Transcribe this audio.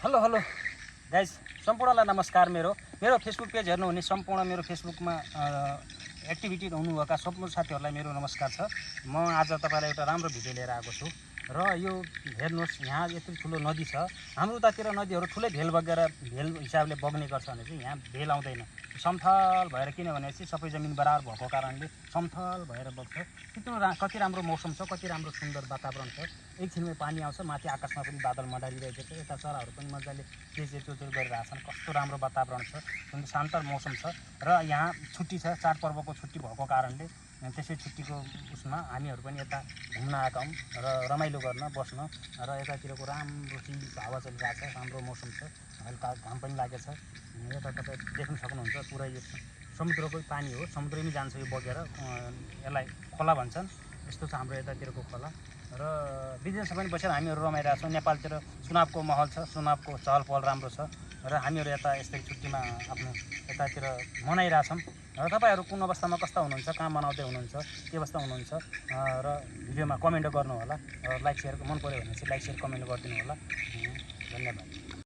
Hello hello guys, सम्पूर्णलाई नमस्कार। मेरो Facebook page हेर्नुहुने सम्पूर्ण मेरो फेसबुकमा एक्टिभिटी हुनुभएका सम्पूर्ण साथीहरूलाई मेरो नमस्कार छ। म आज तपाईँलाई एउटा राम्रो भिडियो लिएर आएको छु र यो हेर्नुहोस्, यहाँ यति ठुलो नदी छ। हाम्रो उतातिर नदीहरू ठुलै भेल बगेर भेल हिसाबले बग्ने गर्छ भने चाहिँ यहाँ भेल आउँदैन, समथल भएर, किनभनेपछि सबै जमिन बराबर भएको कारणले समथल भएर बग्छ। कति राम्रो मौसम छ, कति राम्रो सुन्दर वातावरण छ। एकछिनमै पानी आउँछ, माथि आकाशमा पनि बादल मडारिरहेको छ, यता चराहरू पनि मजाले चेचेचोचो गरिरहेछन्। कस्तो राम्रो वातावरण छ, एकदम शान्त मौसम छ। र यहाँ छुट्टी छ, चाडपर्वको छुट्टी भएको कारणले त्यसै छुट्टीको उसमा हामीहरू पनि यता घुम्न आएका हौँ र रमाइलो गर्न बस्न। र यतातिरको राम्रो चिल्ली हावा चलिरहेको छ, राम्रो मौसम छ, हल्का घाम पनि लागेको छ। यता तपाईँ देख्न सक्नुहुन्छ, पुरै यो समुद्रकै पानी हो, समुद्रमै जान्छ यो बगेर। यसलाई खोला भन्छन्, यस्तो छ हाम्रो यतातिरको खोला। र विदेशमा पनि बसेर हामीहरू रमाइरहेको छौँ। नेपालतिर चुनावको माहौल छ, चुनावको चहल पहल राम्रो छ र हामीहरू यता यस्तै छुट्टीमा आफ्नो यतातिर मनाइरहेछौँ। र तपाईँहरू कुन अवस्थामा कस्ता हुनुहुन्छ, कहाँ मनाउँदै हुनुहुन्छ, के अवस्था हुनुहुन्छ, र भिडियोमा कमेन्ट गर्नु होला। लाइक सेयर मन पऱ्यो भने चाहिँ लाइक सेयर कमेन्ट गरिदिनु होला। धन्यवाद।